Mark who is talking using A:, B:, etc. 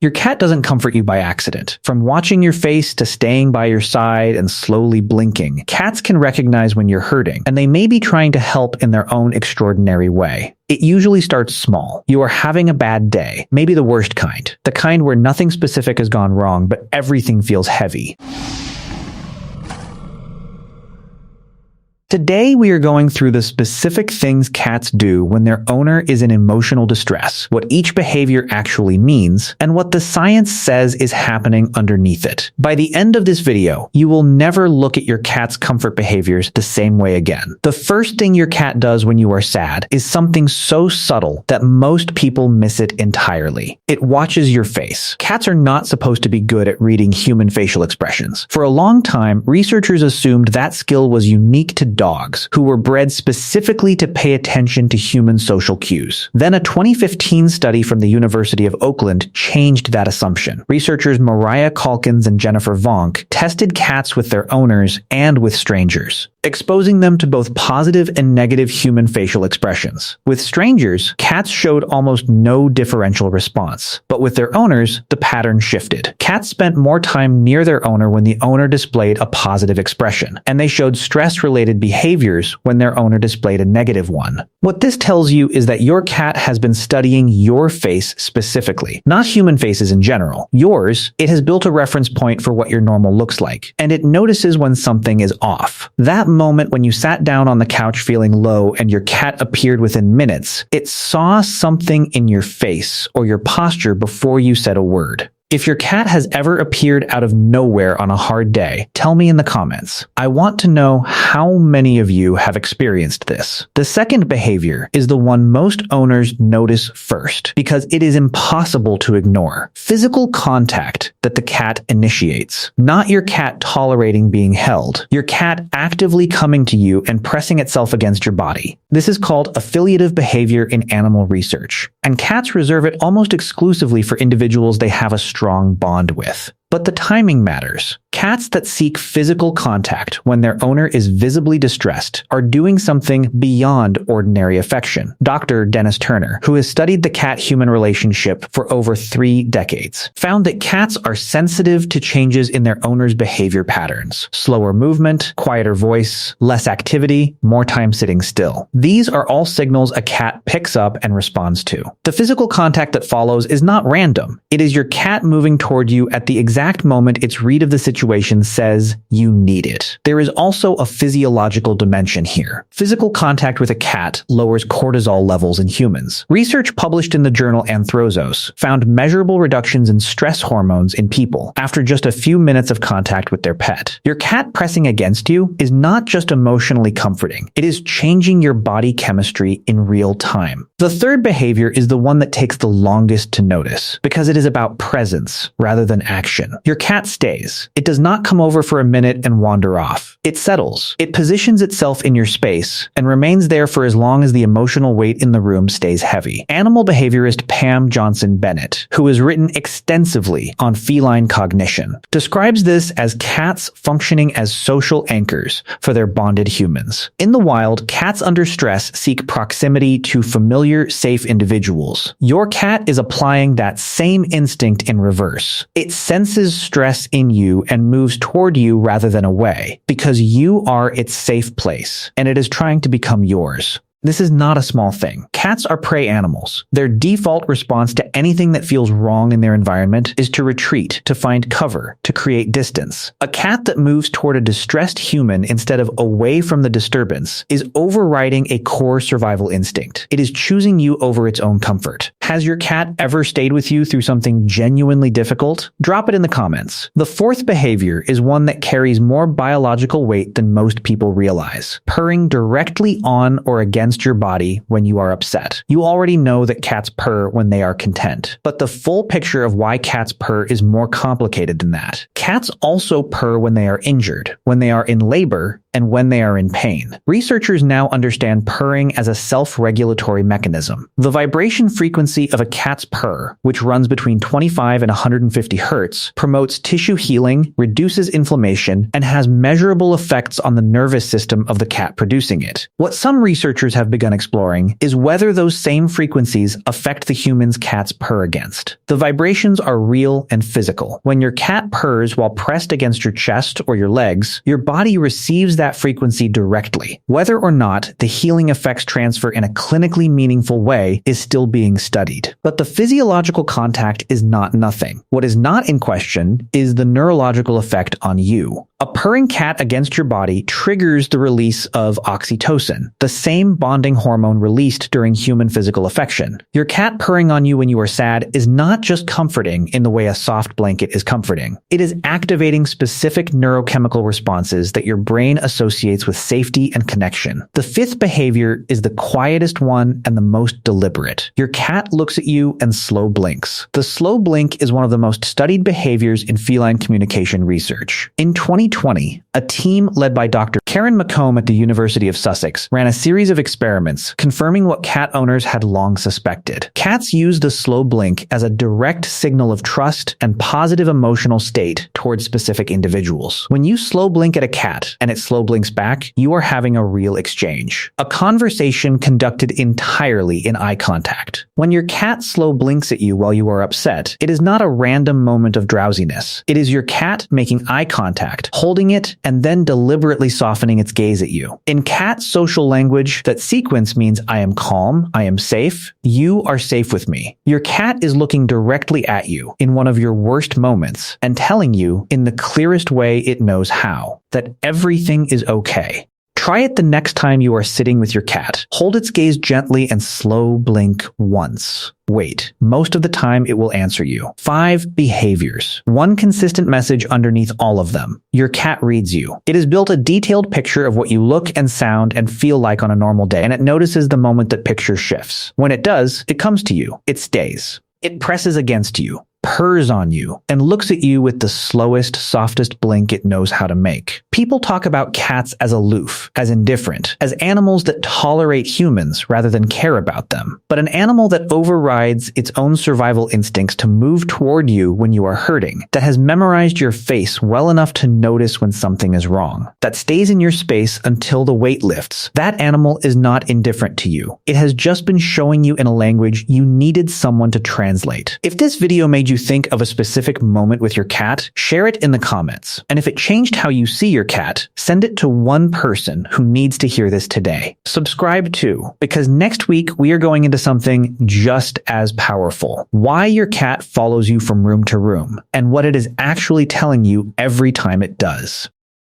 A: Your cat doesn't comfort you by accident. From watching your face to staying by your side and slowly blinking, cats can recognize when you're hurting, and they may be trying to help in their own extraordinary way. It usually starts small. You are having a bad day, maybe the worst kind. The kind where nothing specific has gone wrong, but everything feels heavy. Today, we are going through the specific things cats do when their owner is in emotional distress, what each behavior actually means, and what the science says is happening underneath it. By the end of this video, you will never look at your cat's comfort behaviors the same way again. The first thing your cat does when you are sad is something so subtle that most people miss it entirely. It watches your face. Cats are not supposed to be good at reading human facial expressions. For a long time, researchers assumed that skill was unique to dogs, who were bred specifically to pay attention to human social cues. Then a 2015 study from the University of Oakland changed that assumption. Researchers Mariah Calkins and Jennifer Vonk tested cats with their owners and with strangers, exposing them to both positive and negative human facial expressions. With strangers, cats showed almost no differential response, but with their owners, the pattern shifted. Cats spent more time near their owner when the owner displayed a positive expression, and they showed stress-related behaviors when their owner displayed a negative one. What this tells you is that your cat has been studying your face specifically, not human faces in general. Yours, it has built a reference point for what your normal looks like, and it notices when something is off. That moment when you sat down on the couch feeling low and your cat appeared within minutes, it saw something in your face or your posture before you said a word. If your cat has ever appeared out of nowhere on a hard day, tell me in the comments. I want to know how many of you have experienced this. The second behavior is the one most owners notice first, because it is impossible to ignore. Physical contact that the cat initiates. Not your cat tolerating being held. Your cat actively coming to you and pressing itself against your body. This is called affiliative behavior in animal research, and cats reserve it almost exclusively for individuals they have a strong bond with. But the timing matters. Cats that seek physical contact when their owner is visibly distressed are doing something beyond ordinary affection. Dr. Dennis Turner, who has studied the cat-human relationship for over 3 decades, found that cats are sensitive to changes in their owner's behavior patterns. Slower movement, quieter voice, less activity, more time sitting still. These are all signals a cat picks up and responds to. The physical contact that follows is not random. It is your cat moving toward you at the exact moment its read of the situation says you need it. There is also a physiological dimension here. Physical contact with a cat lowers cortisol levels in humans. Research published in the journal Anthrozos found measurable reductions in stress hormones in people after just a few minutes of contact with their pet. Your cat pressing against you is not just emotionally comforting. It is changing your body chemistry in real time. The third behavior is the one that takes the longest to notice, because it is about presence rather than action. Your cat stays. It does not come over for a minute and wander off. It settles. It positions itself in your space and remains there for as long as the emotional weight in the room stays heavy. Animal behaviorist Pam Johnson Bennett, who has written extensively on feline cognition, describes this as cats functioning as social anchors for their bonded humans. In the wild, cats under stress seek proximity to familiar, safe individuals. Your cat is applying that same instinct in reverse. It senses stress in you and moves toward you rather than away, because you are its safe place, and it is trying to become yours. This is not a small thing. Cats are prey animals. Their default response to anything that feels wrong in their environment is to retreat, to find cover, to create distance. A cat that moves toward a distressed human instead of away from the disturbance is overriding a core survival instinct. It is choosing you over its own comfort. Has your cat ever stayed with you through something genuinely difficult? Drop it in the comments. The fourth behavior is one that carries more biological weight than most people realize. Purring directly on or against your body when you are upset. You already know that cats purr when they are content, but the full picture of why cats purr is more complicated than that. cats also purr when they are injured, when they are in labor, and when they are in pain. Researchers now understand purring as a self-regulatory mechanism. The vibration frequency of a cat's purr, which runs between 25 and 150 hertz, promotes tissue healing, reduces inflammation, and has measurable effects on the nervous system of the cat producing it. What some researchers have begun exploring is whether those same frequencies affect the humans cats purr against. The vibrations are real and physical. When your cat purrs while pressed against your chest or your legs, your body receives that frequency directly. Whether or not the healing effects transfer in a clinically meaningful way is still being studied. But the physiological contact is not nothing. What is not in question is the neurological effect on you. A purring cat against your body triggers the release of oxytocin, the same bonding hormone released during human physical affection. Your cat purring on you when you are sad is not just comforting in the way a soft blanket is comforting. It is activating specific neurochemical responses that your brain associates with safety and connection. The fifth behavior is the quietest one and the most deliberate. Your cat looks at you and slow blinks. The slow blink is one of the most studied behaviors in feline communication research. In 2020, a team led by Dr. Karen McComb at the University of Sussex ran a series of experiments confirming what cat owners had long suspected. Cats use the slow blink as a direct signal of trust and positive emotional state towards specific individuals. When you slow blink at a cat and it slow blinks back, you are having a real exchange. A conversation conducted entirely in eye contact. When your cat slow blinks at you while you are upset, it is not a random moment of drowsiness. It is your cat making eye contact, holding it, and then deliberately softening its gaze at you. In cat social language, that sequence means I am calm, I am safe, you are safe with me. Your cat is looking directly at you in one of your worst moments and telling you in the clearest way it knows how that everything is okay. Try it the next time you are sitting with your cat. Hold its gaze gently and slow blink once. Wait. Most of the time it will answer you. 5 behaviors. One consistent message underneath all of them. Your cat reads you. It has built a detailed picture of what you look and sound and feel like on a normal day, and it notices the moment that picture shifts. When it does, it comes to you. It stays. It presses against you, purrs on you, and looks at you with the slowest, softest blink it knows how to make. People talk about cats as aloof, as indifferent, as animals that tolerate humans rather than care about them. But an animal that overrides its own survival instincts to move toward you when you are hurting, that has memorized your face well enough to notice when something is wrong, that stays in your space until the weight lifts, that animal is not indifferent to you. It has just been showing you in a language you needed someone to translate. If this video made you think of a specific moment with your cat, share it in the comments. And if it changed how you see your cat, send it to one person who needs to hear this today. Subscribe too, because next week we are going into something just as powerful. Why your cat follows you from room to room, and what it is actually telling you every time it does.